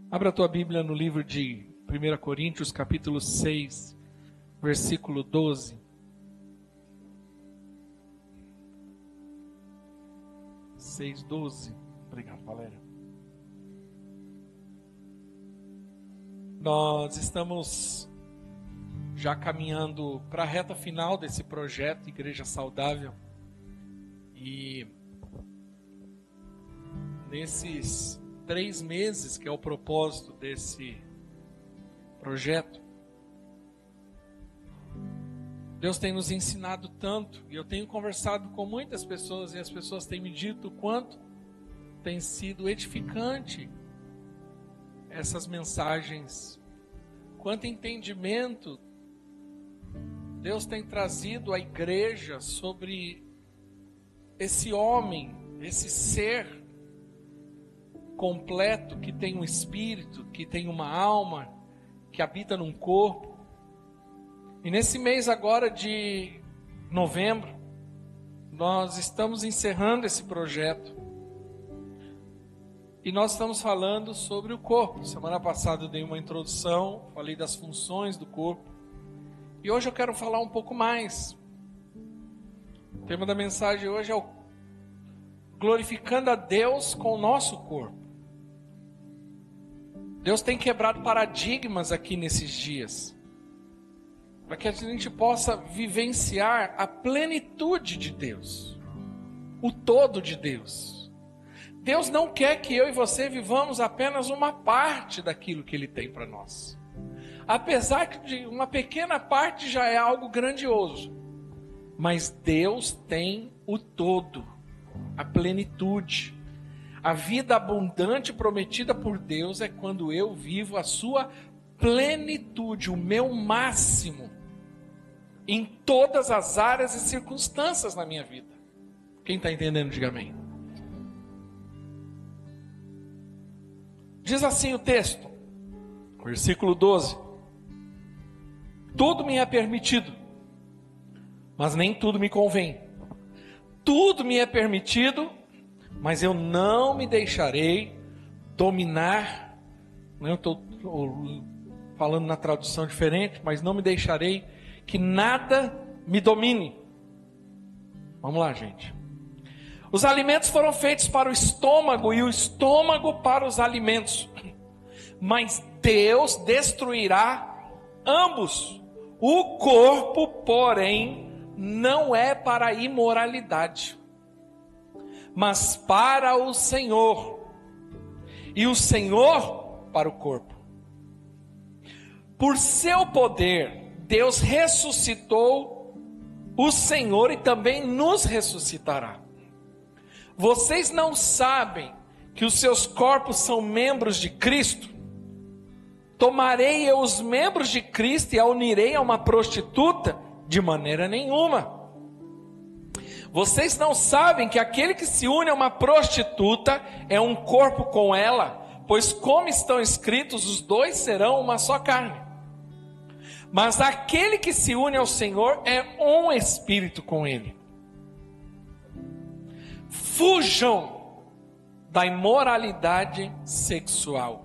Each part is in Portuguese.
Abra a tua Bíblia no livro de 1 Coríntios, capítulo 6, versículo 12. 6:12. Obrigado, Valéria. Nós estamos já caminhando para a reta final desse projeto Igreja Saudável. E nesses 3 meses, que é o propósito desse projeto, Deus tem nos ensinado tanto, e eu tenho conversado com muitas pessoas, e as pessoas têm me dito o quanto tem sido edificante essas mensagens, quanto entendimento Deus tem trazido à igreja sobre esse homem, esse ser completo, que tem um espírito, que tem uma alma, que habita num corpo. E nesse mês agora de novembro, nós estamos encerrando esse projeto. E nós estamos falando sobre o corpo. Semana passada eu dei uma introdução, falei das funções do corpo. E hoje eu quero falar um pouco mais. O tema da mensagem hoje é o glorificando a Deus com o nosso corpo. Deus tem quebrado paradigmas aqui nesses dias, para que a gente possa vivenciar a plenitude de Deus, o todo de Deus. Deus não quer que eu e você vivamos apenas uma parte daquilo que Ele tem para nós. Apesar que de uma pequena parte já é algo grandioso, mas Deus tem o todo, a plenitude. A vida abundante prometida por Deus é quando eu vivo a sua plenitude, o meu máximo, em todas as áreas e circunstâncias na minha vida. Quem está entendendo, diga amém. Diz assim o texto, versículo 12: tudo me é permitido, mas nem tudo me convém. Tudo me é permitido, mas eu não me deixarei dominar. Eu estou falando na tradução diferente, mas não me deixarei que nada me domine. Vamos lá, gente. Os alimentos foram feitos para o estômago e o estômago para os alimentos, mas Deus destruirá ambos. O corpo, porém, não é para a imoralidade, mas para o Senhor, e o Senhor para o corpo. Por seu poder, Deus ressuscitou o Senhor e também nos ressuscitará. Vocês não sabem que os seus corpos são membros de Cristo? Tomarei eu os membros de Cristo e a unirei a uma prostituta? De maneira nenhuma. Vocês não sabem que aquele que se une a uma prostituta é um corpo com ela? Pois como estão escritos, os dois serão uma só carne. Mas aquele que se une ao Senhor é um espírito com Ele. Fujam da imoralidade sexual.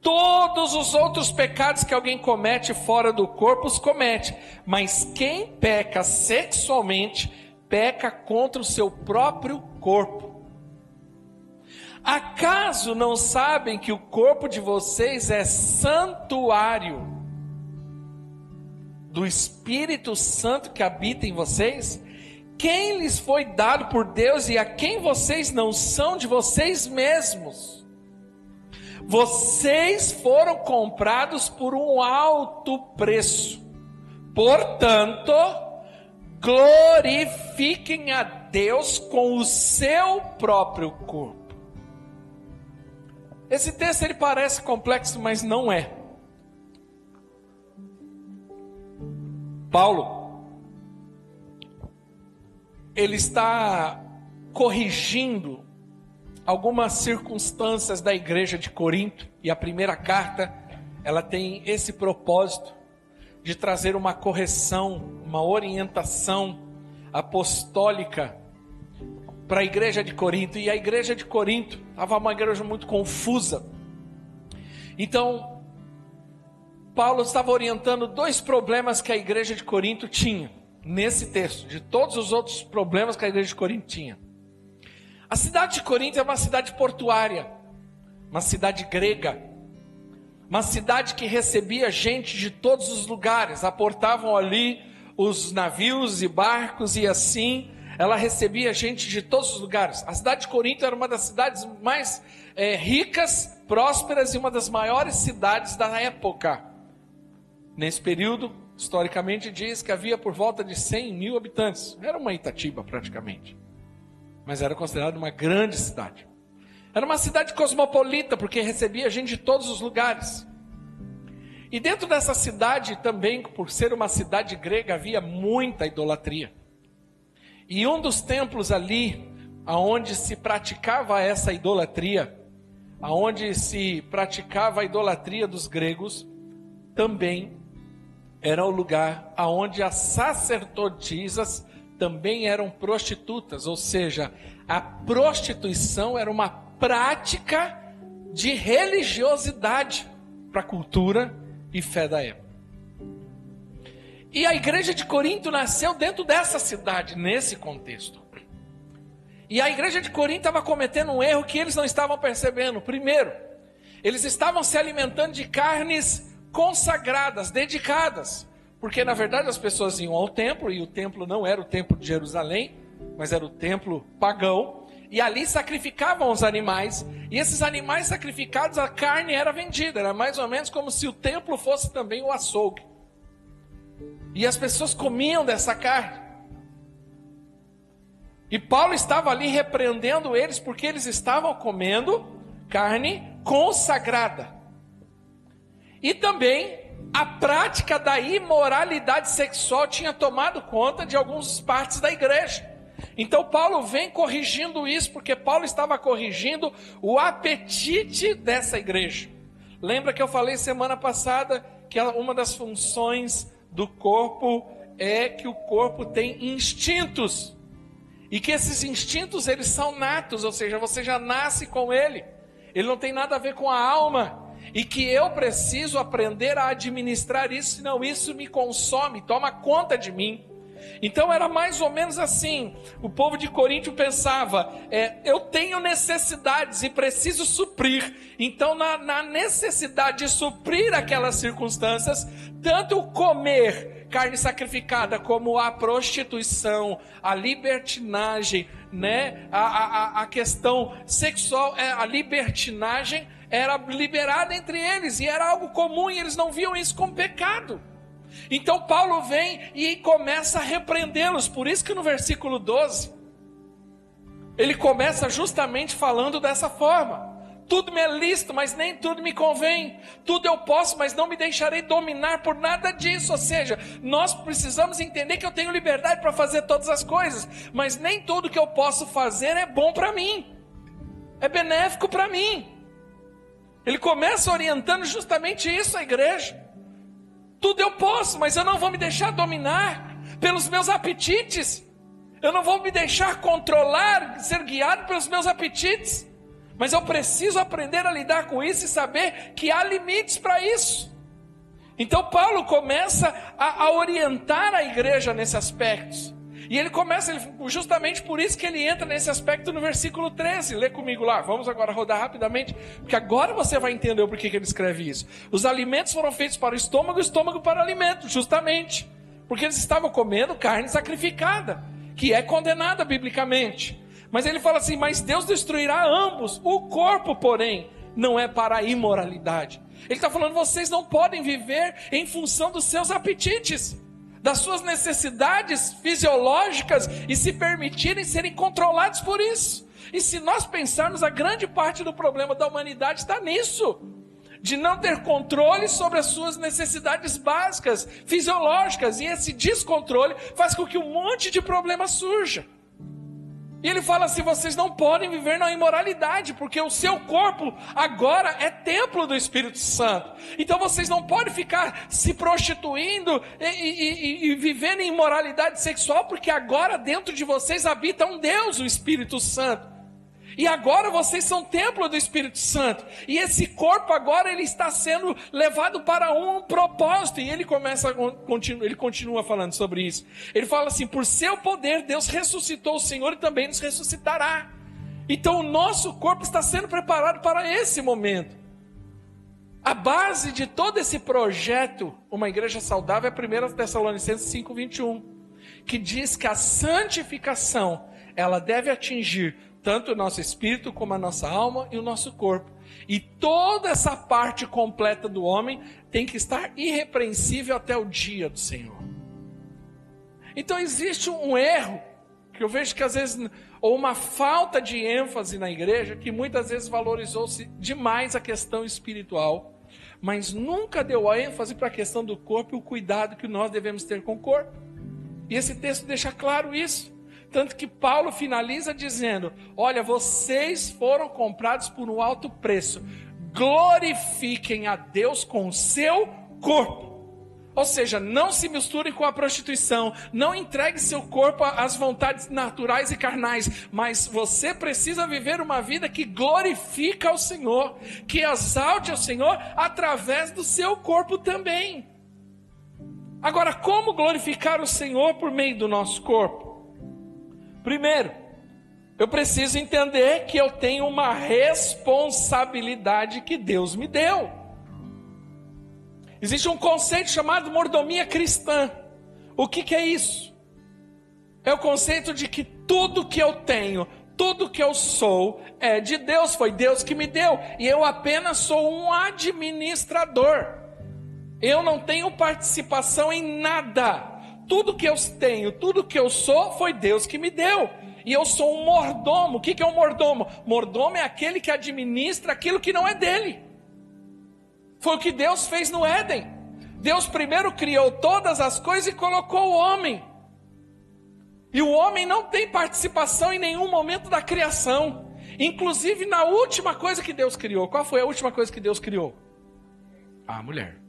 Todos os outros pecados que alguém comete fora do corpo os comete, mas quem peca sexualmente peca contra o seu próprio corpo. Acaso não sabem que o corpo de vocês é santuário do Espírito Santo que habita em vocês? Quem lhes foi dado por Deus e a quem vocês não são de vocês mesmos? Vocês foram comprados por um alto preço. Portanto, glorifiquem a Deus com o seu próprio corpo. Esse texto ele parece complexo, mas não é. Paulo, ele está corrigindo algumas circunstâncias da igreja de Corinto, e a primeira carta, ela tem esse propósito de trazer uma correção, uma orientação apostólica para a igreja de Corinto. E a igreja de Corinto estava uma igreja muito confusa, Então, Paulo estava orientando 2 problemas que a igreja de Corinto tinha, nesse texto, de todos os outros problemas que a igreja de Corinto tinha. A cidade de Corinto é uma cidade portuária, uma cidade grega, uma cidade que recebia gente de todos os lugares, aportavam ali os navios e barcos e assim, ela recebia gente de todos os lugares. A cidade de Corinto era uma das cidades mais ricas, prósperas e uma das maiores cidades da época. Nesse período, historicamente diz que havia por volta de 100 mil habitantes. Era uma Itatiba praticamente, mas era considerada uma grande cidade. Era uma cidade cosmopolita, porque recebia gente de todos os lugares. E dentro dessa cidade também, por ser uma cidade grega, havia muita idolatria. E um dos templos ali, aonde se praticava essa idolatria, aonde se praticava a idolatria dos gregos, também era o lugar aonde as sacerdotisas também eram prostitutas, ou seja, a prostituição era uma prática de religiosidade para a cultura e fé da época. E a igreja de Corinto nasceu dentro dessa cidade, nesse contexto. E a igreja de Corinto estava cometendo um erro que eles não estavam percebendo. Primeiro, eles estavam se alimentando de carnes consagradas, dedicadas. Porque na verdade as pessoas iam ao templo, e o templo não era o templo de Jerusalém, mas era o templo pagão. E ali sacrificavam os animais, e esses animais sacrificados, a carne era vendida. Era mais ou menos como se o templo fosse também o açougue. E as pessoas comiam dessa carne. E Paulo estava ali repreendendo eles, porque eles estavam comendo carne consagrada. E também a prática da imoralidade sexual tinha tomado conta de algumas partes da igreja. Então Paulo vem corrigindo isso, porque Paulo estava corrigindo o apetite dessa igreja. Lembra que eu falei semana passada que uma das funções do corpo é que o corpo tem instintos. E que esses instintos, eles são natos, ou seja, você já nasce com ele. Ele não tem nada a ver com a alma. E que eu preciso aprender a administrar isso, senão isso me consome, toma conta de mim. Então era mais ou menos assim. O povo de Corinto pensava, eu tenho necessidades e preciso suprir. Então na necessidade de suprir aquelas circunstâncias, tanto o comer carne sacrificada como a prostituição, a libertinagem, né? a questão sexual, a libertinagem era liberada entre eles, e era algo comum, e eles não viam isso como pecado. Então Paulo vem e começa a repreendê-los. Por isso que no versículo 12, ele começa justamente falando dessa forma: tudo me é lícito, mas nem tudo me convém. Tudo eu posso, mas não me deixarei dominar por nada disso. Ou seja, nós precisamos entender que eu tenho liberdade para fazer todas as coisas, mas nem tudo que eu posso fazer é bom para mim, é benéfico para mim. Ele começa orientando justamente isso à igreja. Tudo eu posso, mas eu não vou me deixar dominar pelos meus apetites. Eu não vou me deixar controlar, ser guiado pelos meus apetites. Mas eu preciso aprender a lidar com isso e saber que há limites para isso. Então Paulo começa a orientar a igreja nesse aspecto. E ele começa, justamente por isso que ele entra nesse aspecto no versículo 13. Lê comigo lá, vamos agora rodar rapidamente, porque agora você vai entender o porquê que ele escreve isso. Os alimentos foram feitos para o estômago para o alimento, justamente. Porque eles estavam comendo carne sacrificada, que é condenada biblicamente. Mas ele fala assim, mas Deus destruirá ambos. O corpo, porém, não é para a imoralidade. Ele está falando, vocês não podem viver em função dos seus apetites, das suas necessidades fisiológicas, e se permitirem serem controlados por isso. E se nós pensarmos, a grande parte do problema da humanidade está nisso, de não ter controle sobre as suas necessidades básicas, fisiológicas, e esse descontrole faz com que um monte de problema surja. E ele fala assim, vocês não podem viver na imoralidade, porque o seu corpo agora é templo do Espírito Santo. Então vocês não podem ficar se prostituindo e vivendo em imoralidade sexual, porque agora dentro de vocês habita um Deus, o Espírito Santo. E agora vocês são templo do Espírito Santo. E esse corpo agora ele está sendo levado para um propósito. E ele continua falando sobre isso. Ele fala assim: por seu poder Deus ressuscitou o Senhor e também nos ressuscitará. Então o nosso corpo está sendo preparado para esse momento. A base de todo esse projeto, uma igreja saudável, é 1 Tessalonicenses 5:21, que diz que a santificação, ela deve atingir tanto o nosso espírito como a nossa alma e o nosso corpo. E toda essa parte completa do homem tem que estar irrepreensível até o dia do Senhor. Então existe um erro, que eu vejo que às vezes, ou uma falta de ênfase na igreja, que muitas vezes valorizou-se demais a questão espiritual, mas nunca deu a ênfase para a questão do corpo e o cuidado que nós devemos ter com o corpo. E esse texto deixa claro isso. Tanto que Paulo finaliza dizendo: olha, vocês foram comprados por um alto preço, glorifiquem a Deus com o seu corpo. Ou seja, não se misturem com a prostituição, não entregue seu corpo às vontades naturais e carnais, mas você precisa viver uma vida que glorifica ao Senhor, que exalte ao Senhor através do seu corpo também. Agora, como glorificar o Senhor por meio do nosso corpo? Primeiro, eu preciso entender que eu tenho uma responsabilidade que Deus me deu. Existe um conceito chamado mordomia cristã. O que é isso? É o conceito de que tudo que eu tenho, tudo que eu sou é de Deus, foi Deus que me deu, e eu apenas sou um administrador. Eu não tenho participação em nada. Tudo que eu tenho, tudo que eu sou, foi Deus que me deu. E eu sou um mordomo. O que é um mordomo? Mordomo é aquele que administra aquilo que não é dele. Foi o que Deus fez no Éden. Deus primeiro criou todas as coisas e colocou o homem. E o homem não tem participação em nenhum momento da criação. Inclusive na última coisa que Deus criou. Qual foi a última coisa que Deus criou? A mulher.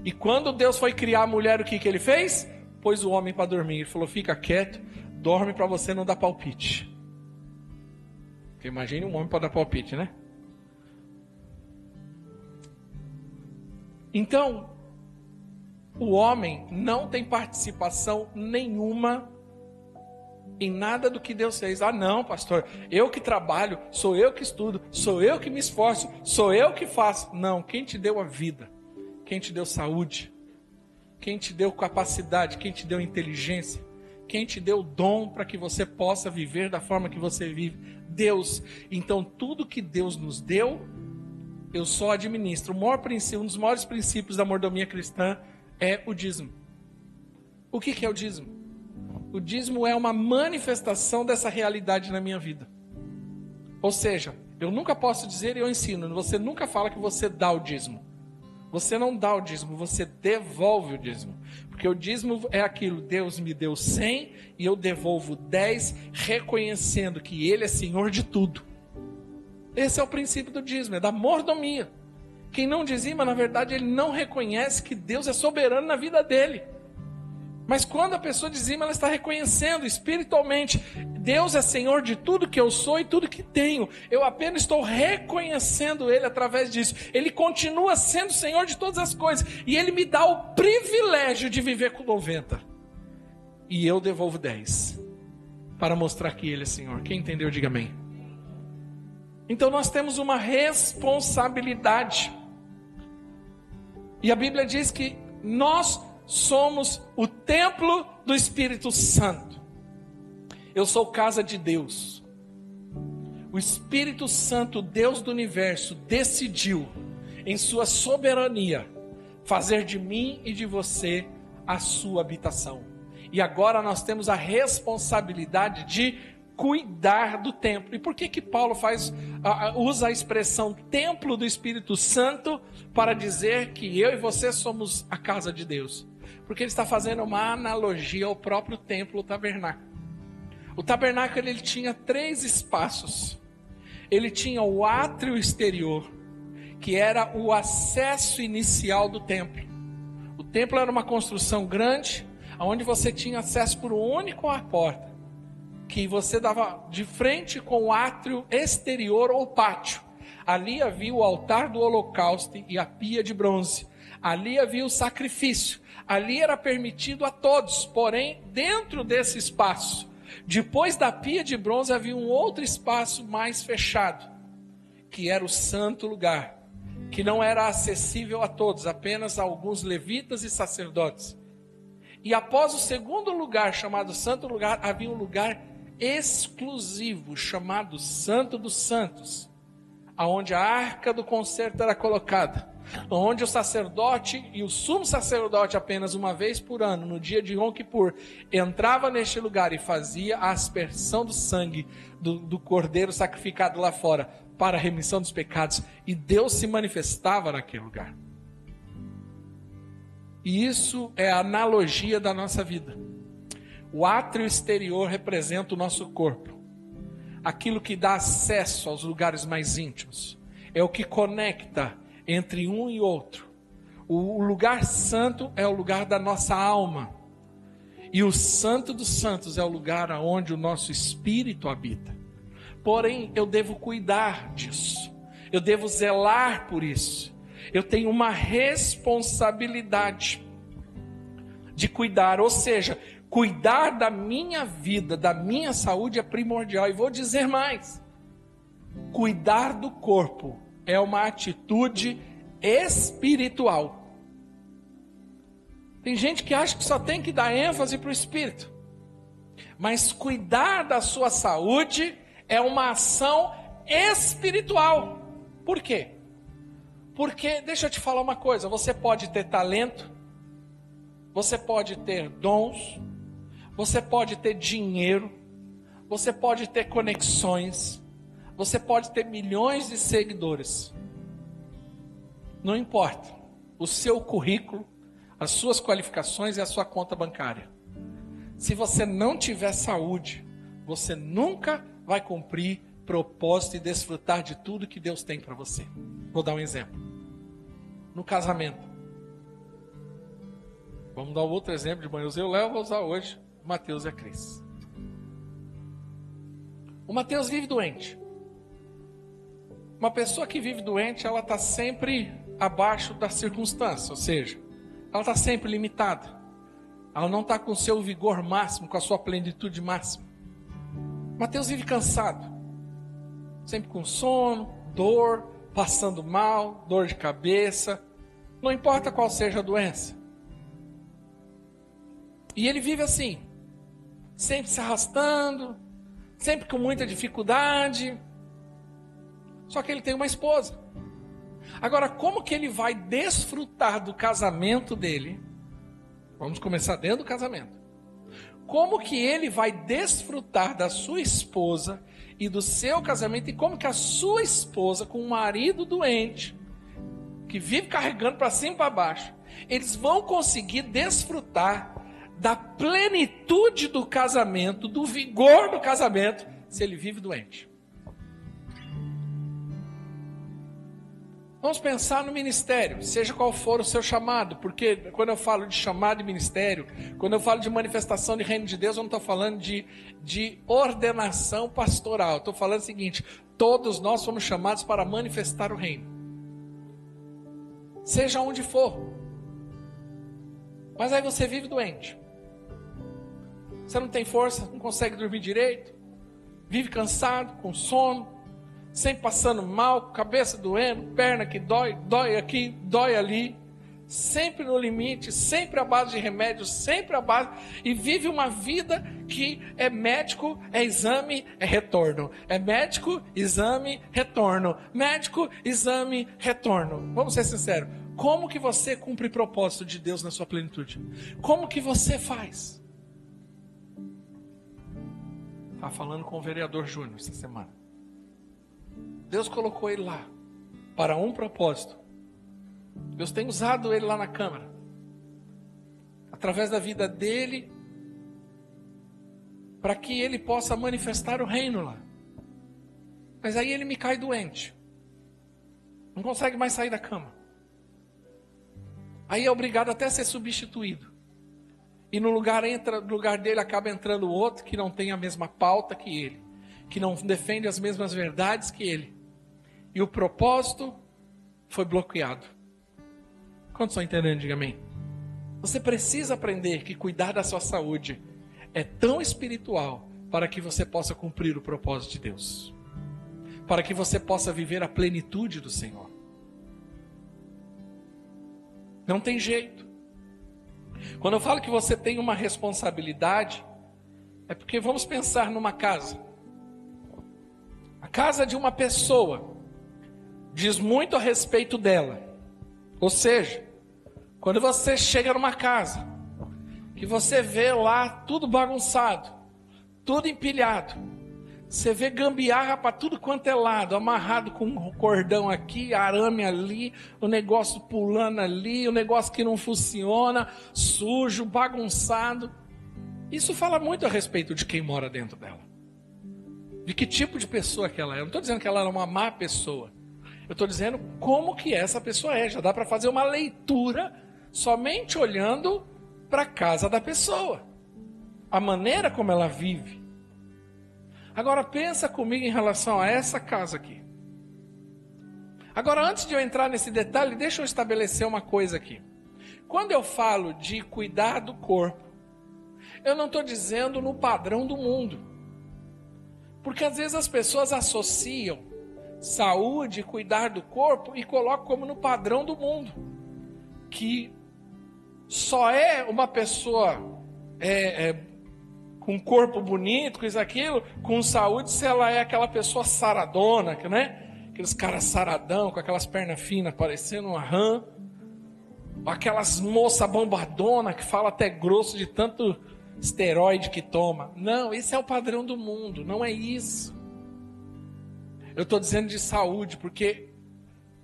E quando Deus foi criar a mulher, o que ele fez? Pôs o homem para dormir. Ele falou: fica quieto, dorme para você não dar palpite. Porque imagine um homem para dar palpite, né? Então, o homem não tem participação nenhuma em nada do que Deus fez. Ah não, pastor, eu que trabalho, sou eu que estudo, sou eu que me esforço, sou eu que faço. Não, quem te deu a vida? Quem te deu saúde? Quem te deu capacidade? Quem te deu inteligência? Quem te deu dom para que você possa viver da forma que você vive? Deus. Então tudo que Deus nos deu, eu só administro. Um dos maiores princípios da mordomia cristã é o dízimo. O que é o dízimo? O dízimo é uma manifestação dessa realidade na minha vida. Ou seja, eu nunca posso dizer, e eu ensino, você nunca fala que você dá o dízimo. Você não dá o dízimo, você devolve o dízimo. Porque o dízimo é aquilo: Deus me deu 100 e eu devolvo 10, reconhecendo que Ele é Senhor de tudo. Esse é o princípio do dízimo, é da mordomia. Quem não dizima, na verdade, ele não reconhece que Deus é soberano na vida dele. Mas quando a pessoa dizima, ela está reconhecendo espiritualmente: Deus é Senhor de tudo que eu sou e tudo que tenho. Eu apenas estou reconhecendo Ele através disso. Ele continua sendo Senhor de todas as coisas. E Ele me dá o privilégio de viver com 90. E eu devolvo 10. Para mostrar que Ele é Senhor. Quem entendeu, diga amém. Então nós temos uma responsabilidade. E a Bíblia diz que nós somos o templo do Espírito Santo. Eu sou casa de Deus. O Espírito Santo, Deus do universo, decidiu, em sua soberania, fazer de mim e de você a sua habitação. E agora nós temos a responsabilidade de cuidar do templo. E por que Paulo usa a expressão templo do Espírito Santo para dizer que eu e você somos a casa de Deus? Porque ele está fazendo uma analogia ao próprio templo, o tabernáculo. O tabernáculo ele tinha 3 espaços. Ele tinha o átrio exterior, que era o acesso inicial do templo. O templo era uma construção grande, onde você tinha acesso por uma única porta. que você dava de frente com o átrio exterior ou pátio. Ali havia o altar do holocausto e a pia de bronze. Ali havia o sacrifício. Ali era permitido a todos, porém, dentro desse espaço, depois da pia de bronze havia um outro espaço mais fechado, que era o santo lugar, que não era acessível a todos, apenas a alguns levitas e sacerdotes. E após o segundo lugar, chamado santo lugar, havia um lugar exclusivo, chamado Santo dos Santos, aonde a arca do concerto era colocada, onde o sacerdote e o sumo sacerdote, apenas uma vez por ano, no dia de Yom Kippur, entrava neste lugar e fazia a aspersão do sangue do cordeiro sacrificado lá fora, para a remissão dos pecados, e Deus se manifestava naquele lugar. E isso é a analogia da nossa vida. O átrio exterior representa o nosso corpo, aquilo que dá acesso aos lugares mais íntimos, é o que conecta entre um e outro. O lugar santo é o lugar da nossa alma, e o santo dos santos é o lugar onde o nosso espírito habita. Porém, eu devo cuidar disso, eu devo zelar por isso, eu tenho uma responsabilidade de cuidar, ou seja, cuidar da minha vida, da minha saúde é primordial. E vou dizer mais: cuidar do corpo é uma atitude espiritual. Tem gente que acha que só tem que dar ênfase para o espírito, mas cuidar da sua saúde é uma ação espiritual. Por quê? Porque, deixa eu te falar uma coisa, você pode ter talento, você pode ter dons, você pode ter dinheiro, você pode ter conexões, você pode ter milhões de seguidores. Não importa o seu currículo, as suas qualificações e a sua conta bancária. Se você não tiver saúde, você nunca vai cumprir propósito e desfrutar de tudo que Deus tem para você. Vou dar um exemplo. No casamento. Vamos dar outro exemplo de Matheus. Eu vou usar hoje o Matheus e a Cris. O Matheus vive doente. Uma pessoa que vive doente, ela está sempre abaixo da circunstância, ou seja, ela está sempre limitada. Ela não está com o seu vigor máximo, com a sua plenitude máxima. Matheus vive cansado, sempre com sono, dor, passando mal, dor de cabeça, não importa qual seja a doença. E ele vive assim, sempre se arrastando, sempre com muita dificuldade. Só que ele tem uma esposa. Agora, como que ele vai desfrutar do casamento dele? Vamos começar dentro do casamento. Como que ele vai desfrutar da sua esposa e do seu casamento? E como que a sua esposa, com um marido doente, que vive carregando para cima e para baixo, eles vão conseguir desfrutar da plenitude do casamento, do vigor do casamento, se ele vive doente? Vamos pensar no ministério, seja qual for o seu chamado, porque quando eu falo de chamado e ministério, quando eu falo de manifestação de reino de Deus, eu não estou falando de ordenação pastoral. Estou falando o seguinte: todos nós somos chamados para manifestar o reino, seja onde for. Mas aí você vive doente, você não tem força, não consegue dormir direito, vive cansado, com sono, sempre passando mal, cabeça doendo, perna que dói, dói aqui, dói ali, sempre no limite, sempre à base de remédios, sempre à base, e vive uma vida que é médico, é exame, é retorno, é médico, exame, retorno, médico, exame, retorno. Vamos ser sinceros, como que você cumpre o propósito de Deus na sua plenitude? Como que você faz? Estava falando com o vereador Júnior essa semana. Deus colocou ele lá para um propósito. Deus tem usado ele lá na Câmara, através da vida dele, para que ele possa manifestar o reino lá. Mas aí ele me cai doente, não consegue mais sair da cama. Aí é obrigado até a ser substituído. E no lugar dele acaba entrando outro que não tem a mesma pauta que ele, que não defende as mesmas verdades que ele. E o propósito foi bloqueado. Quantos estão entendendo? Diga amém. Você precisa aprender que cuidar da sua saúde é tão espiritual para que você possa cumprir o propósito de Deus. Para que você possa viver a plenitude do Senhor. Não tem jeito. Quando eu falo que você tem uma responsabilidade, é porque vamos pensar numa casa. A casa de uma pessoa diz muito a respeito dela. Ou seja, quando você chega numa casa, que você vê lá tudo bagunçado, tudo empilhado, você vê gambiarra para tudo quanto é lado, amarrado com um cordão aqui, arame ali, o negócio pulando ali, o negócio que não funciona, sujo, bagunçado. Isso fala muito a respeito de quem mora dentro dela. De que tipo de pessoa que ela é. Eu não estou dizendo que ela é uma má pessoa. Eu estou dizendo como que essa pessoa é. Já dá para fazer uma leitura somente olhando para a casa da pessoa. A maneira como ela vive. Agora pensa comigo em relação a essa casa aqui. Agora, antes de eu entrar nesse detalhe, deixa eu estabelecer uma coisa aqui. Quando eu falo de cuidar do corpo, eu não estou dizendo no padrão do mundo. Porque às vezes as pessoas associam saúde, cuidar do corpo e colocam como no padrão do mundo. Que só é uma pessoa com um corpo bonito, com isso, aquilo, com saúde, se ela é aquela pessoa saradona, né? Aqueles caras saradão, com aquelas pernas finas, parecendo uma rã. Ou aquelas moças bombadonas, que fala até grosso de tanto esteroide que toma. Não, esse é o padrão do mundo, não é isso. Eu estou dizendo de saúde, porque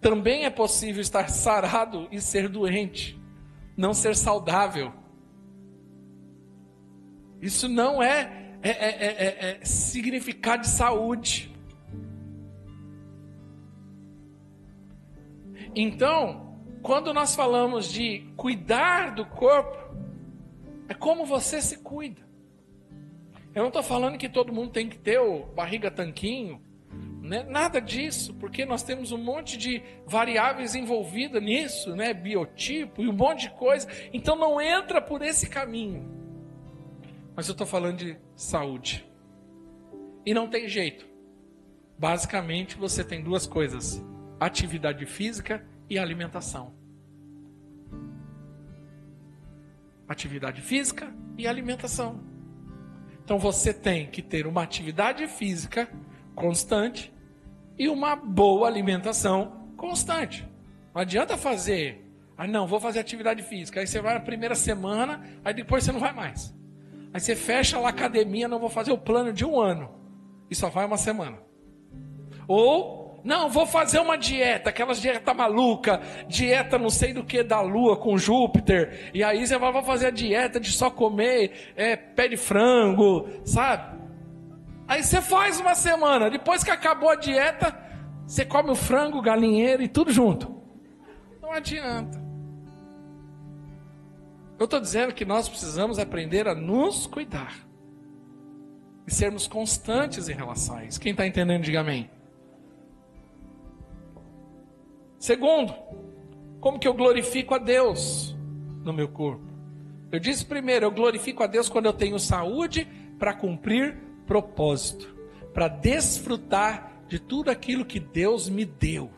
também é possível estar sarado e ser doente, não ser saudável. Isso não é significado de saúde. Então, quando nós falamos de cuidar do corpo, é como você se cuida. Eu não estou falando que todo mundo tem que ter o barriga tanquinho, né? Nada disso, porque nós temos um monte de variáveis envolvidas nisso, né? Biotipo e um monte de coisa. Então não entra por esse caminho. Mas eu estou falando de saúde. E não tem jeito. Basicamente você tem duas coisas: atividade física e alimentação. Atividade física e alimentação. Então você tem que ter uma atividade física constante e uma boa alimentação constante. Não adianta fazer, não, vou fazer atividade física. Aí você vai na primeira semana, aí depois você não vai mais. Aí você fecha lá a academia, não vou fazer o plano de 1 ano. E só vai uma semana. Ou, não, vou fazer uma dieta, aquelas dietas maluca, dieta não sei do que da lua com Júpiter. E aí você vai fazer a dieta de só comer pé de frango, sabe? Aí você faz uma semana, depois que acabou a dieta, você come o frango, o galinheiro e tudo junto. Não adianta. Eu estou dizendo que nós precisamos aprender a nos cuidar. E sermos constantes em relação a isso. Quem está entendendo, diga amém. Segundo, como que eu glorifico a Deus no meu corpo? Eu disse primeiro, eu glorifico a Deus quando eu tenho saúde para cumprir propósito. Para desfrutar de tudo aquilo que Deus me deu.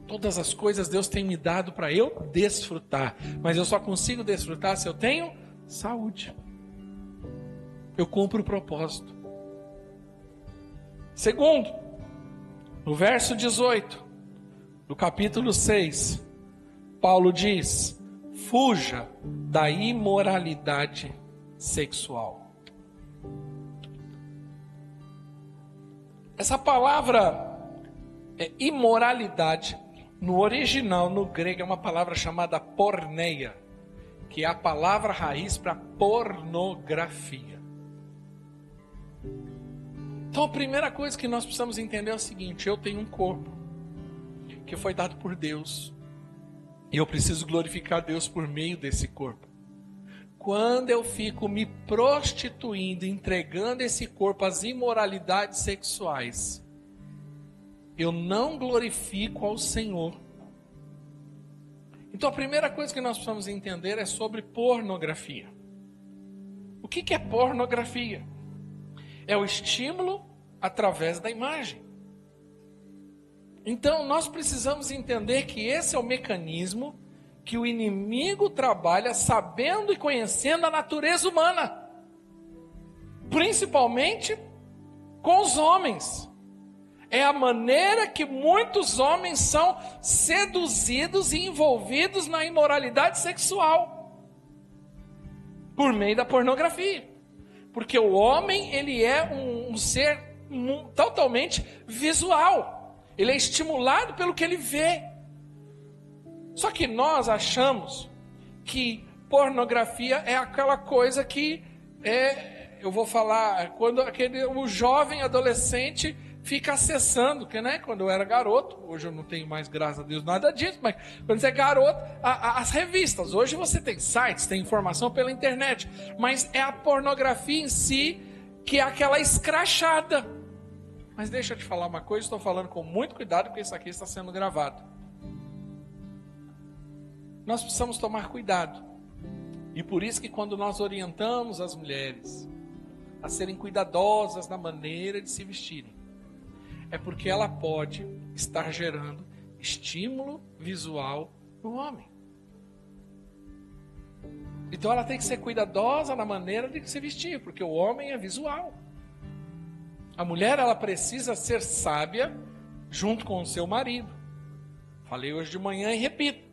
Todas as coisas Deus tem me dado para eu desfrutar. Mas eu só consigo desfrutar se eu tenho saúde. Eu cumpro o propósito. Segundo, no verso 18, do capítulo 6, Paulo diz: fuja da imoralidade sexual. Essa palavra imoralidade, no original, no grego, é uma palavra chamada porneia, que é a palavra raiz para pornografia. Então a primeira coisa que nós precisamos entender é o seguinte: eu tenho um corpo que foi dado por Deus, e eu preciso glorificar Deus por meio desse corpo. quando eu fico me prostituindo, entregando esse corpo às imoralidades sexuais, eu não glorifico ao Senhor. Então a primeira coisa que nós precisamos entender é sobre pornografia. O que é pornografia? É o estímulo através da imagem. Então nós precisamos entender que esse é o mecanismo que o inimigo trabalha sabendo e conhecendo a natureza humana, principalmente com os homens. É a maneira que muitos homens são seduzidos e envolvidos na imoralidade sexual por meio da pornografia. Porque o homem, ele é um ser totalmente visual. Ele é estimulado pelo que ele vê. Só que nós achamos que pornografia é aquela coisa que eu vou falar, quando o jovem adolescente fica acessando, que quando eu era garoto, hoje eu não tenho mais, graças a Deus, nada disso, mas quando você é garoto, as revistas, hoje você tem sites, tem informação pela internet, mas é a pornografia em si que é aquela escrachada. Mas deixa eu te falar uma coisa, estou falando com muito cuidado, porque isso aqui está sendo gravado. Nós precisamos tomar cuidado. E por isso que quando nós orientamos as mulheres a serem cuidadosas na maneira de se vestirem, é porque ela pode estar gerando estímulo visual no homem. Então ela tem que ser cuidadosa na maneira de se vestir, porque o homem é visual. A mulher, ela precisa ser sábia junto com o seu marido. Falei hoje de manhã e repito.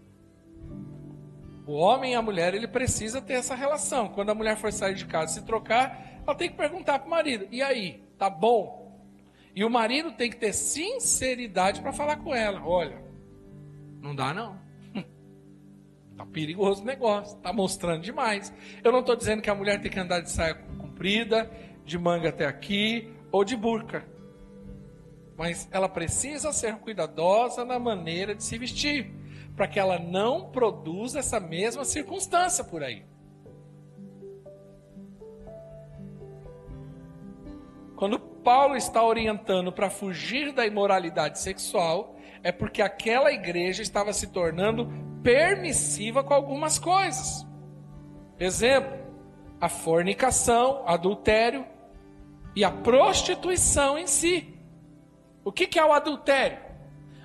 O homem e a mulher, ele precisa ter essa relação. Quando a mulher for sair de casa e se trocar, ela tem que perguntar para o marido: e aí, tá bom? E o marido tem que ter sinceridade para falar com ela: olha, não dá não. Tá perigoso o negócio, tá mostrando demais. Eu não estou dizendo que a mulher tem que andar de saia comprida, de manga até aqui, ou de burca. Mas ela precisa ser cuidadosa na maneira de se vestir, para que ela não produza essa mesma circunstância por aí. Quando Paulo está orientando para fugir da imoralidade sexual, é porque aquela igreja estava se tornando permissiva com algumas coisas. Exemplo, a fornicação, adultério e a prostituição em si. O que é o adultério?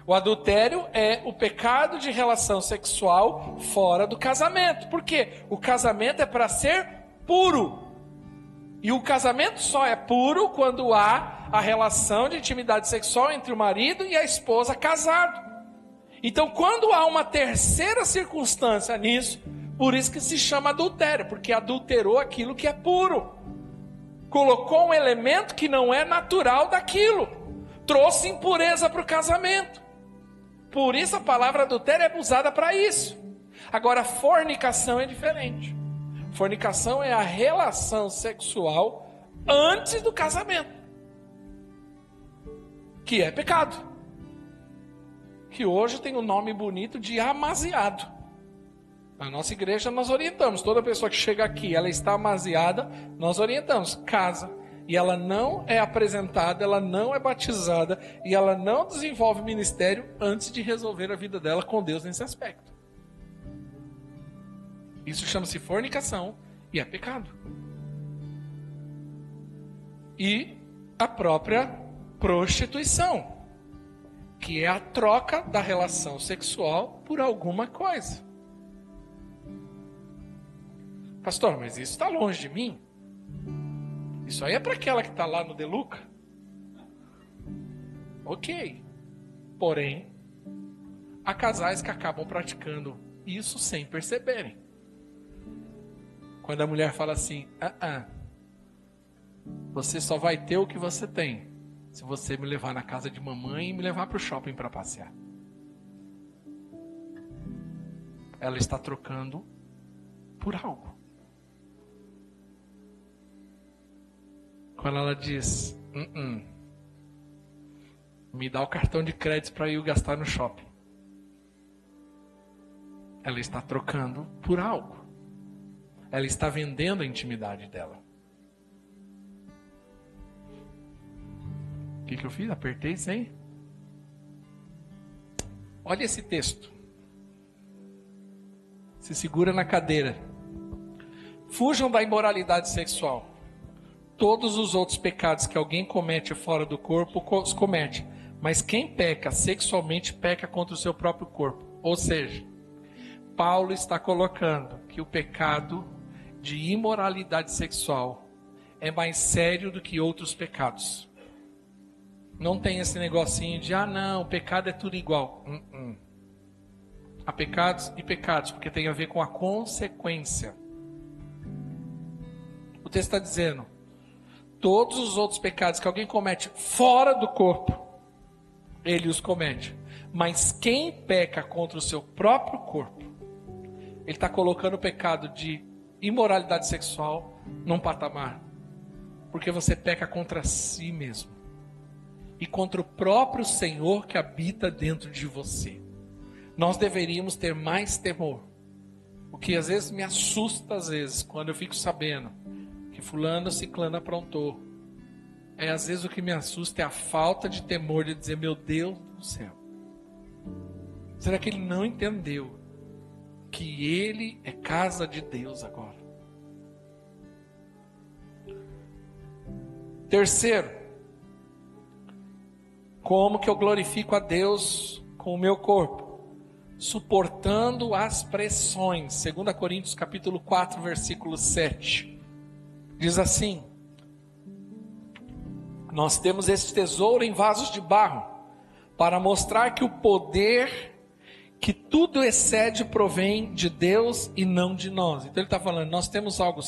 O adultério é o pecado de relação sexual fora do casamento. Por quê? O casamento é para ser puro. E o casamento só é puro quando há a relação de intimidade sexual entre o marido e a esposa casado. Então, quando há uma terceira circunstância nisso, por isso que se chama adultério, porque adulterou aquilo que é puro. Colocou um elemento que não é natural daquilo. Trouxe impureza para o casamento. Por isso a palavra adultério é usada para isso. Agora, fornicação é diferente. Fornicação é a relação sexual antes do casamento, que é pecado, que hoje tem o nome bonito de amaziado. Na nossa igreja nós orientamos, toda pessoa que chega aqui, ela está amaziada, nós orientamos, casa. E ela não é apresentada, ela não é batizada, e ela não desenvolve ministério antes de resolver a vida dela com Deus nesse aspecto. Isso chama-se fornicação e é pecado. E a própria prostituição, que é a troca da relação sexual por alguma coisa. Pastor, mas isso está longe de mim. Isso aí é para aquela que está lá no Deluca. Ok. Porém, há casais que acabam praticando isso sem perceberem. Quando a mulher fala assim: você só vai ter o que você tem se você me levar na casa de mamãe e me levar para o shopping para passear. Ela está trocando por algo. Quando ela diz: me dá o cartão de crédito para eu gastar no shopping, ela está trocando por algo. ela está vendendo a intimidade dela. O que eu fiz? Apertei sem? Olha esse texto. Se segura na cadeira. Fujam da imoralidade sexual. Todos os outros pecados que alguém comete fora do corpo, os comete. Mas quem peca sexualmente, peca contra o seu próprio corpo. Ou seja, Paulo está colocando que o pecado de imoralidade sexual é mais sério do que outros pecados. Não tem esse negocinho de, não, o pecado é tudo igual. Há pecados e pecados, porque tem a ver com a consequência. O texto está dizendo, todos os outros pecados que alguém comete fora do corpo, ele os comete. Mas quem peca contra o seu próprio corpo, ele está colocando o pecado de imoralidade sexual num patamar. Porque você peca contra si mesmo. E contra o próprio Senhor que habita dentro de você. Nós deveríamos ter mais temor. O que às vezes me assusta, quando eu fico sabendo que fulano, ciclano aprontou. Às vezes o que me assusta é a falta de temor de dizer, meu Deus do céu. Será que ele não entendeu que ele é casa de Deus agora? Terceiro, como que eu glorifico a Deus com o meu corpo? Suportando as pressões. 2 Coríntios capítulo 4, versículo 7. Diz assim: nós temos esse tesouro em vasos de barro, para mostrar que o poder que tudo excede provém de Deus e não de nós. Então ele está falando, nós temos algo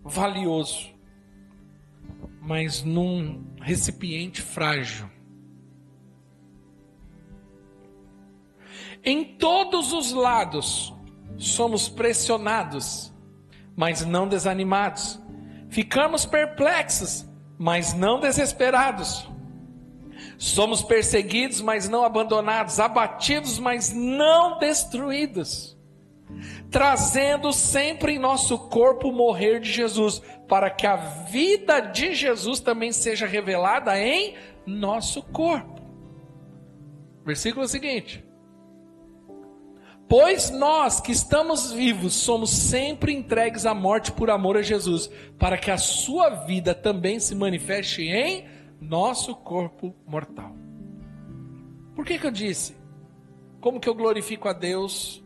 valioso, mas num recipiente frágil. Em todos os lados somos pressionados, mas não desanimados. Ficamos perplexos, mas não desesperados. Somos perseguidos, mas não abandonados. Abatidos, mas não destruídos. Trazendo sempre em nosso corpo o morrer de Jesus, para que a vida de Jesus também seja revelada em nosso corpo. Versículo seguinte. Pois nós que estamos vivos somos sempre entregues à morte por amor a Jesus, para que a sua vida também se manifeste em nosso corpo mortal. Por que eu disse? Como que eu glorifico a Deus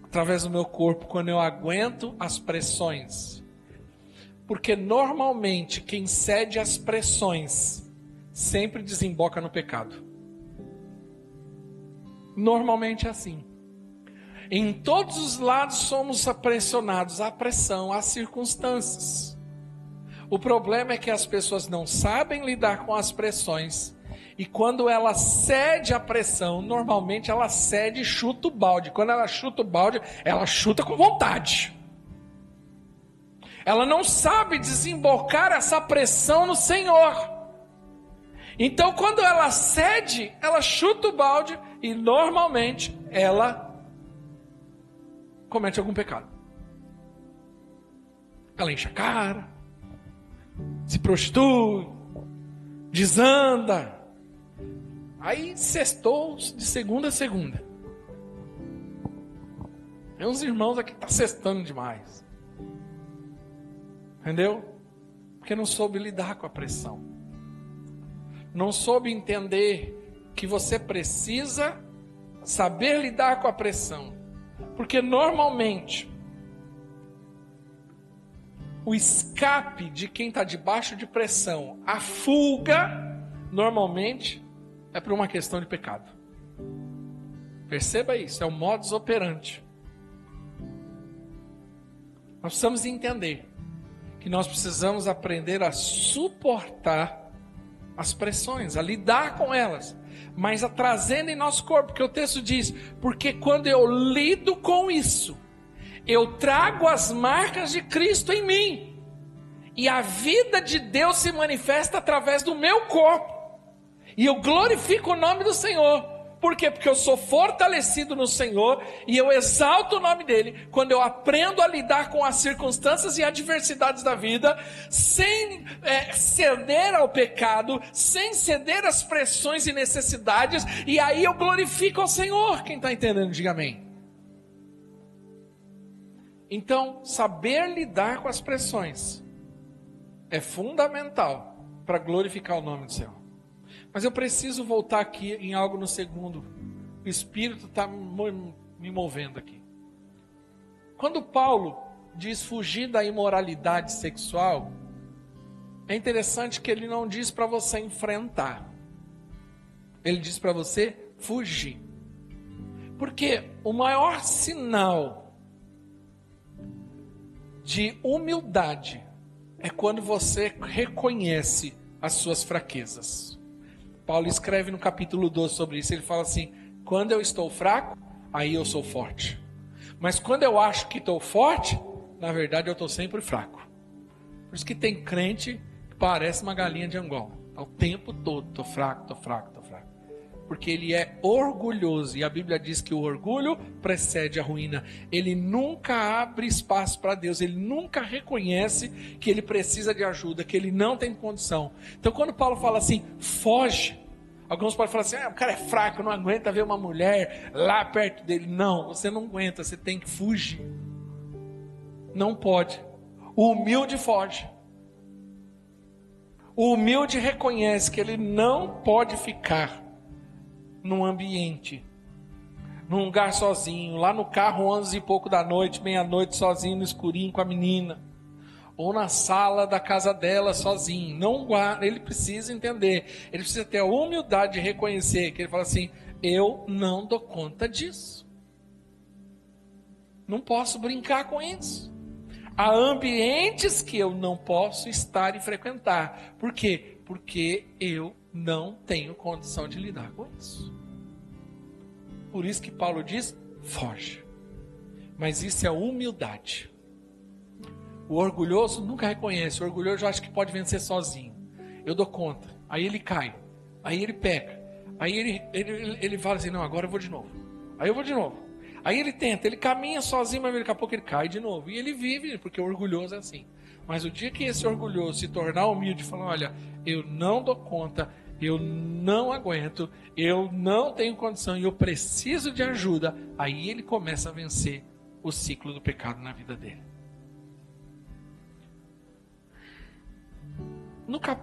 através do meu corpo quando eu aguento as pressões? Porque normalmente quem cede às pressões sempre desemboca no pecado. Normalmente é assim. Em todos os lados somos pressionados à pressão, às circunstâncias. O problema é que as pessoas não sabem lidar com as pressões. E quando ela cede à pressão, normalmente ela cede e chuta o balde. Quando ela chuta o balde, ela chuta com vontade. Ela não sabe desembocar essa pressão no Senhor. Então quando ela cede, ela chuta o balde e normalmente ela comete algum pecado. Ela enche a cara, se prostitui, desanda. Aí sextou de segunda a segunda. Tem uns irmãos aqui que estão sextando demais. Entendeu? Porque não soube lidar com a pressão. Não soube entender que você precisa saber lidar com a pressão. Porque normalmente o escape de quem está debaixo de pressão, a fuga, normalmente é por uma questão de pecado. Perceba isso, é o modus operandi. Nós precisamos entender que nós precisamos aprender a suportar as pressões, a lidar com elas, mas a trazendo em nosso corpo, porque o texto diz, porque quando eu lido com isso, eu trago as marcas de Cristo em mim, e a vida de Deus se manifesta através do meu corpo, e eu glorifico o nome do Senhor, Por quê? Porque eu sou fortalecido no Senhor e eu exalto o nome dEle quando eu aprendo a lidar com as circunstâncias e adversidades da vida, sem ceder ao pecado, sem ceder às pressões e necessidades, e aí eu glorifico ao Senhor. Quem está entendendo, diga amém. Então, saber lidar com as pressões é fundamental para glorificar o nome do Senhor. Mas eu preciso voltar aqui em algo no segundo. O Espírito está me movendo aqui. Quando Paulo diz fugir da imoralidade sexual, é interessante que ele não diz para você enfrentar. Ele diz para você fugir. Porque o maior sinal de humildade é quando você reconhece as suas fraquezas. Paulo escreve no capítulo 12 sobre isso. Ele fala assim: quando eu estou fraco, aí eu sou forte. Mas quando eu acho que estou forte, na verdade eu estou sempre fraco. Por isso que tem crente que parece uma galinha de Angola. O tempo todo, estou fraco, estou fraco, estou fraco. Porque ele é orgulhoso, e a Bíblia diz que o orgulho precede a ruína. Ele nunca abre espaço para Deus, ele nunca reconhece que ele precisa de ajuda, que ele não tem condição. Então quando Paulo fala assim, foge, alguns podem falar assim, o cara é fraco, não aguenta ver uma mulher lá perto dele. Não, você não aguenta, você tem que fugir. Não pode. O humilde foge. O humilde reconhece que ele não pode ficar num ambiente, num lugar sozinho, lá no carro 11 e pouco da noite, meia-noite, sozinho no escurinho com a menina, ou na sala da casa dela sozinho. Não, ele precisa entender, ele precisa ter a humildade de reconhecer que ele fala assim, eu não dou conta disso, não posso brincar com isso. Há ambientes que eu não posso estar e frequentar. Por quê? Porque eu não tenho condição de lidar com isso. Por isso que Paulo diz, foge. Mas isso é humildade. O orgulhoso nunca reconhece. O orgulhoso acha que pode vencer sozinho. Eu dou conta. Aí ele cai. Aí ele peca. Aí ele fala assim, não, agora eu vou de novo. Aí eu vou de novo. Aí ele tenta, ele caminha sozinho, mas daqui a pouco ele cai de novo. E ele vive, porque o orgulhoso é assim. Mas o dia que esse orgulhoso se tornar humilde e falar, olha, eu não dou conta, eu não aguento, eu não tenho condição e eu preciso de ajuda, aí ele começa a vencer o ciclo do pecado na vida dele.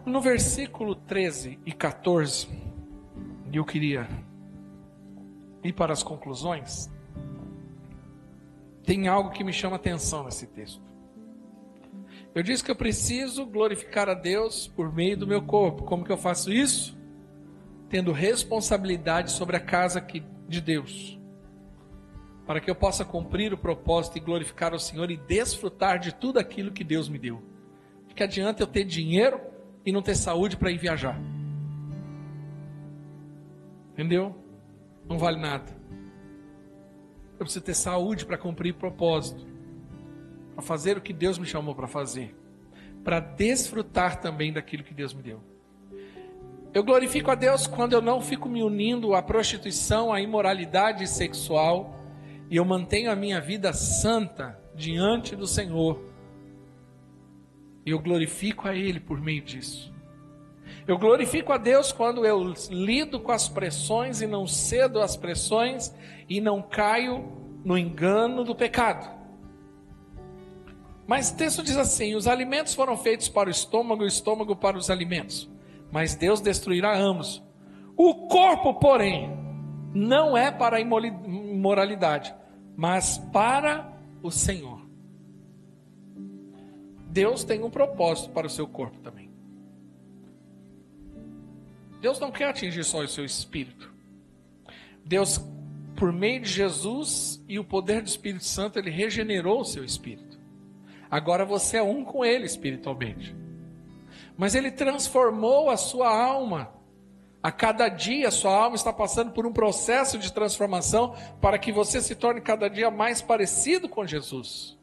No versículo 13 e 14, eu queria ir para as conclusões. Tem algo que me chama a atenção nesse texto. Eu disse que eu preciso glorificar a Deus por meio do meu corpo. Como que eu faço isso? Tendo responsabilidade sobre a casa de Deus. Para que eu possa cumprir o propósito e glorificar o Senhor e desfrutar de tudo aquilo que Deus me deu. De que adianta eu ter dinheiro e não ter saúde para ir viajar? Entendeu? Não vale nada. Eu preciso ter saúde para cumprir o propósito, para fazer o que Deus me chamou para fazer, para desfrutar também daquilo que Deus me deu. Eu glorifico a Deus quando eu não fico me unindo à prostituição, à imoralidade sexual, e eu mantenho a minha vida santa diante do Senhor. E eu glorifico a Ele por meio disso. Eu glorifico a Deus quando eu lido com as pressões e não cedo às pressões e não caio no engano do pecado. Mas o texto diz assim, os alimentos foram feitos para o estômago para os alimentos. Mas Deus destruirá ambos. O corpo, porém, não é para a imoralidade, mas para o Senhor. Deus tem um propósito para o seu corpo também. Deus não quer atingir só o seu espírito. Deus, por meio de Jesus e o poder do Espírito Santo, Ele regenerou o seu espírito. Agora você é um com Ele espiritualmente. Mas Ele transformou a sua alma. A cada dia a sua alma está passando por um processo de transformação para que você se torne cada dia mais parecido com Jesus.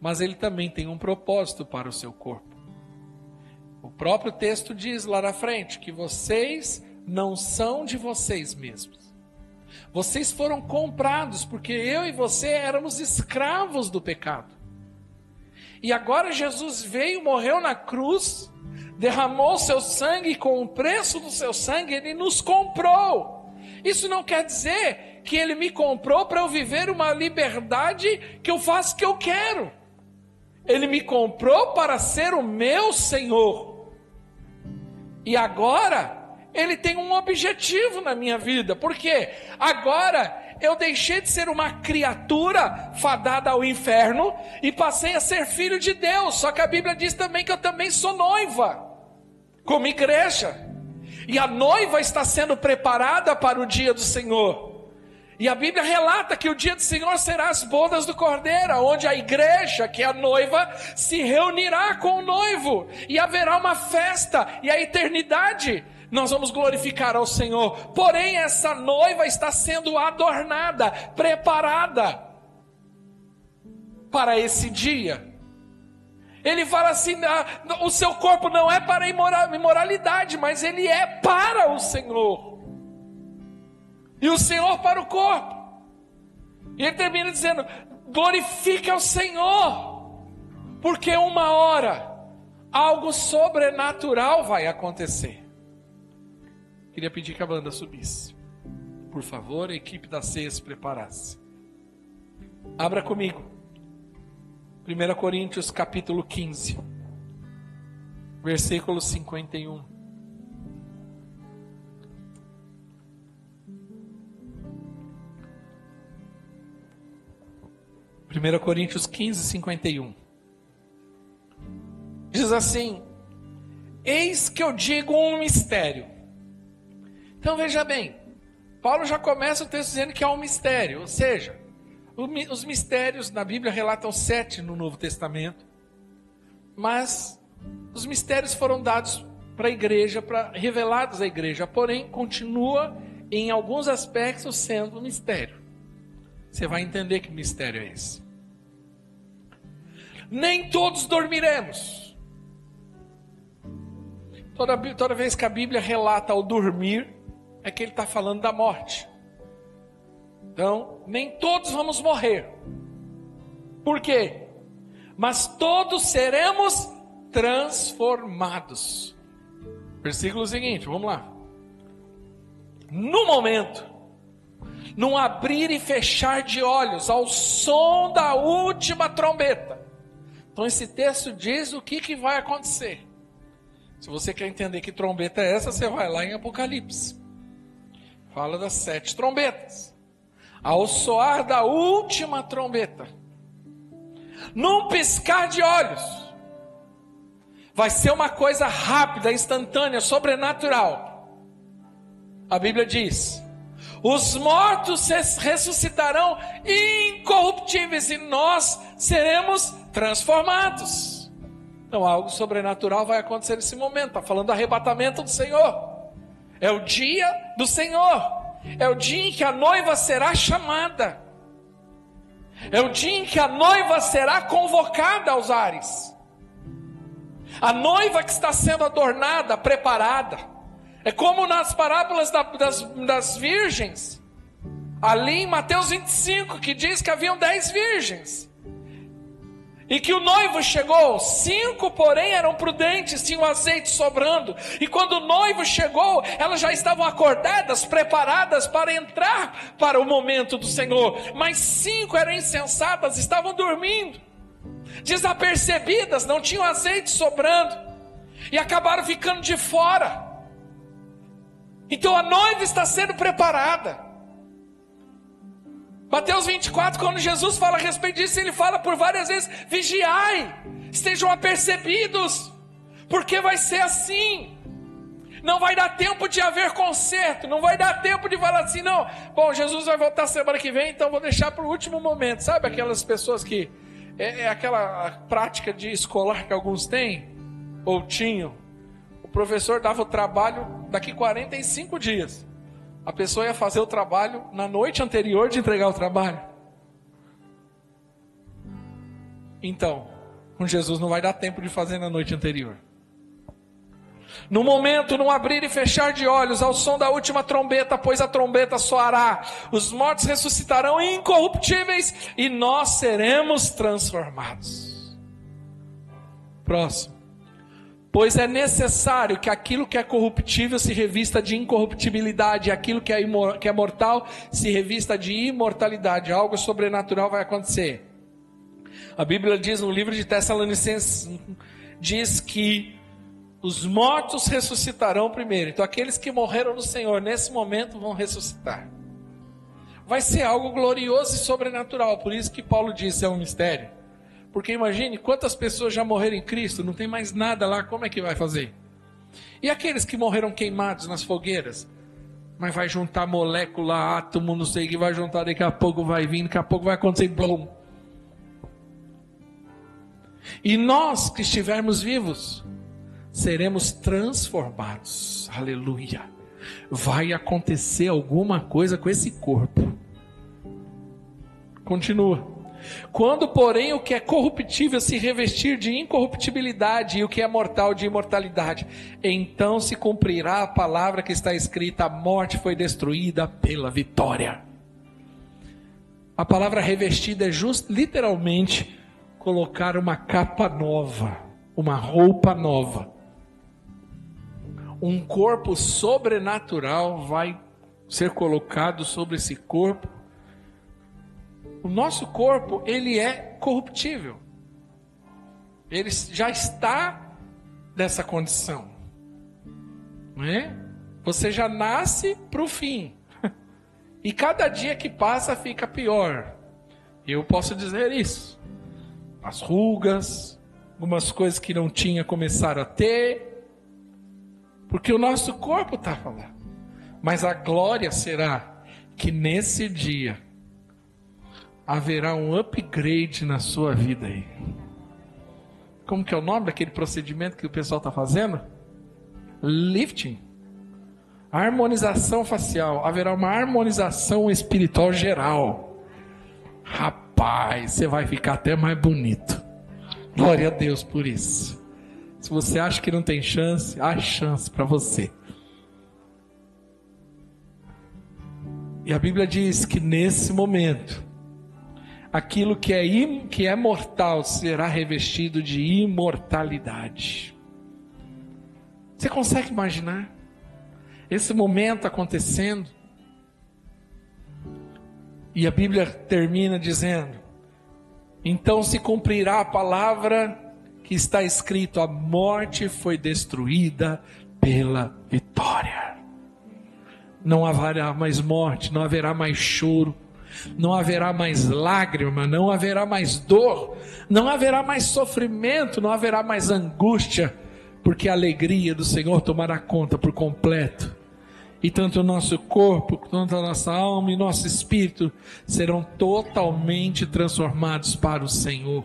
Mas Ele também tem um propósito para o seu corpo. O próprio texto diz lá na frente que vocês não são de vocês mesmos. Vocês foram comprados, porque eu e você éramos escravos do pecado. E agora Jesus veio, morreu na cruz, derramou seu sangue, e com o preço do seu sangue Ele nos comprou. Isso não quer dizer que Ele me comprou para eu viver uma liberdade que eu faço o que eu quero. Ele me comprou para ser o meu Senhor. E agora Ele tem um objetivo na minha vida. Por quê? Agora eu deixei de ser uma criatura fadada ao inferno e passei a ser filho de Deus. Só que a Bíblia diz também que eu também sou noiva, como igreja. E a noiva está sendo preparada para o dia do Senhor. E a Bíblia relata que o dia do Senhor será as bodas do Cordeiro, onde a igreja, que é a noiva, se reunirá com o noivo. E haverá uma festa, e a eternidade nós vamos glorificar ao Senhor. Porém, essa noiva está sendo adornada, preparada para esse dia. Ele fala assim, o seu corpo não é para imoralidade, mas ele é para o Senhor. E o Senhor para o corpo. E ele termina dizendo, glorifique ao Senhor, porque uma hora algo sobrenatural vai acontecer. Queria pedir que a banda subisse. Por favor, a equipe da ceia se preparasse. Abra comigo. 1 Coríntios capítulo 15. Versículo 51. Primeira Coríntios 15, 51. Diz assim: eis que eu digo um mistério. Então veja bem, Paulo já começa o texto dizendo que há um mistério, ou seja, os mistérios na Bíblia relatam 7 no Novo Testamento, mas os mistérios foram dados para a igreja, revelados à igreja, porém continua em alguns aspectos sendo um mistério. Você vai entender que mistério é esse. Nem todos dormiremos. Toda vez que a Bíblia relata o dormir, é que ele está falando da morte. Então, nem todos vamos morrer. Por quê? Mas todos seremos transformados. Versículo seguinte, vamos lá. No momento, num abrir e fechar de olhos, ao som da última trombeta. Então esse texto diz o que vai acontecer. Se você quer entender que trombeta é essa, você vai lá em Apocalipse. Fala das 7 trombetas. Ao soar da última trombeta, num piscar de olhos, vai ser uma coisa rápida, instantânea, sobrenatural. A Bíblia diz: os mortos ressuscitarão incorruptíveis e nós seremos transformados. Então algo sobrenatural vai acontecer nesse momento. Está falando do arrebatamento do Senhor. É o dia do Senhor. É o dia em que a noiva será chamada. É o dia em que a noiva será convocada aos ares. A noiva que está sendo adornada, preparada. É como nas parábolas das virgens. Ali em Mateus 25, que diz que haviam 10 virgens. E que o noivo chegou, 5 porém eram prudentes, tinham azeite sobrando. E quando o noivo chegou, elas já estavam acordadas, preparadas para entrar para o momento do Senhor. Mas 5 eram insensatas, estavam dormindo, desapercebidas, não tinham azeite sobrando. E acabaram ficando de fora. Então a noiva está sendo preparada. Mateus 24, quando Jesus fala a respeito disso, ele fala por várias vezes: vigiai, estejam apercebidos, porque vai ser assim. Não vai dar tempo de haver conserto, não vai dar tempo de falar assim, não, bom, Jesus vai voltar semana que vem, então vou deixar para o último momento. Sabe aquelas pessoas que, é aquela prática de escolar que alguns têm, ou tinham, o professor dava o trabalho daqui 45 dias. A pessoa ia fazer o trabalho na noite anterior de entregar o trabalho. Então, com Jesus não vai dar tempo de fazer na noite anterior. No momento, no abrir e fechar de olhos, ao som da última trombeta, pois a trombeta soará, os mortos ressuscitarão incorruptíveis e nós seremos transformados. Próximo. Pois é necessário que aquilo que é corruptível se revista de incorruptibilidade, e aquilo que é mortal se revista de imortalidade. Algo sobrenatural vai acontecer. A Bíblia diz no livro de Tessalonicenses, diz que os mortos ressuscitarão primeiro. Então aqueles que morreram no Senhor nesse momento vão ressuscitar. Vai ser algo glorioso e sobrenatural. Por isso que Paulo disse, é um mistério. Porque imagine quantas pessoas já morreram em Cristo, não tem mais nada lá, como é que vai fazer? E aqueles que morreram queimados nas fogueiras? Mas vai juntar molécula, átomo, não sei o que vai juntar, daqui a pouco vai vir, daqui a pouco vai acontecer, blum. E nós que estivermos vivos, seremos transformados. Aleluia. Vai acontecer alguma coisa com esse corpo. Continua. Quando, porém, o que é corruptível se revestir de incorruptibilidade e o que é mortal de imortalidade, então se cumprirá a palavra que está escrita: a morte foi destruída pela vitória. A palavra revestida é literalmente colocar uma capa nova, uma roupa nova. Um corpo sobrenatural vai ser colocado sobre esse corpo. O nosso corpo, ele é corruptível. Ele já está nessa condição. Não é? Você já nasce para o fim. E cada dia que passa fica pior. Eu posso dizer isso. As rugas, algumas coisas que não tinha começaram a ter. Porque o nosso corpo está falando. Mas a glória será que nesse dia haverá um upgrade na sua vida aí. Como que é o nome daquele procedimento que o pessoal está fazendo? Lifting. Harmonização facial. Haverá uma harmonização espiritual geral. Rapaz, você vai ficar até mais bonito. Glória a Deus por isso. Se você acha que não tem chance, há chance para você. E a Bíblia diz que nesse momento, aquilo que é mortal será revestido de imortalidade. Você consegue imaginar esse momento acontecendo? E a Bíblia termina dizendo: então se cumprirá a palavra que está escrito: a morte foi destruída pela vitória. Não haverá mais morte, não haverá mais choro, não haverá mais lágrima, não haverá mais dor, não haverá mais sofrimento, não haverá mais angústia, porque a alegria do Senhor tomará conta por completo. E tanto o nosso corpo, quanto a nossa alma e nosso espírito serão totalmente transformados para o Senhor.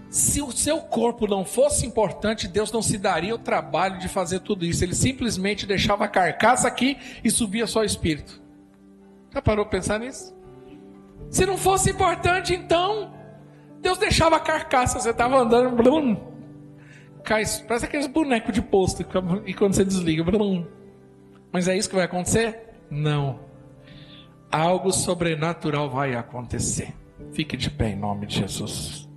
Se o seu corpo não fosse importante, Deus não se daria o trabalho de fazer tudo isso. Ele simplesmente deixava a carcaça aqui e subia só o espírito. Já parou para pensar nisso? Se não fosse importante, então Deus deixava a carcaça. Você estava andando, blum, cai, parece aqueles bonecos de posto, e quando você desliga, blum. Mas é isso que vai acontecer? Não. Algo sobrenatural vai acontecer. Fique de pé em nome de Jesus.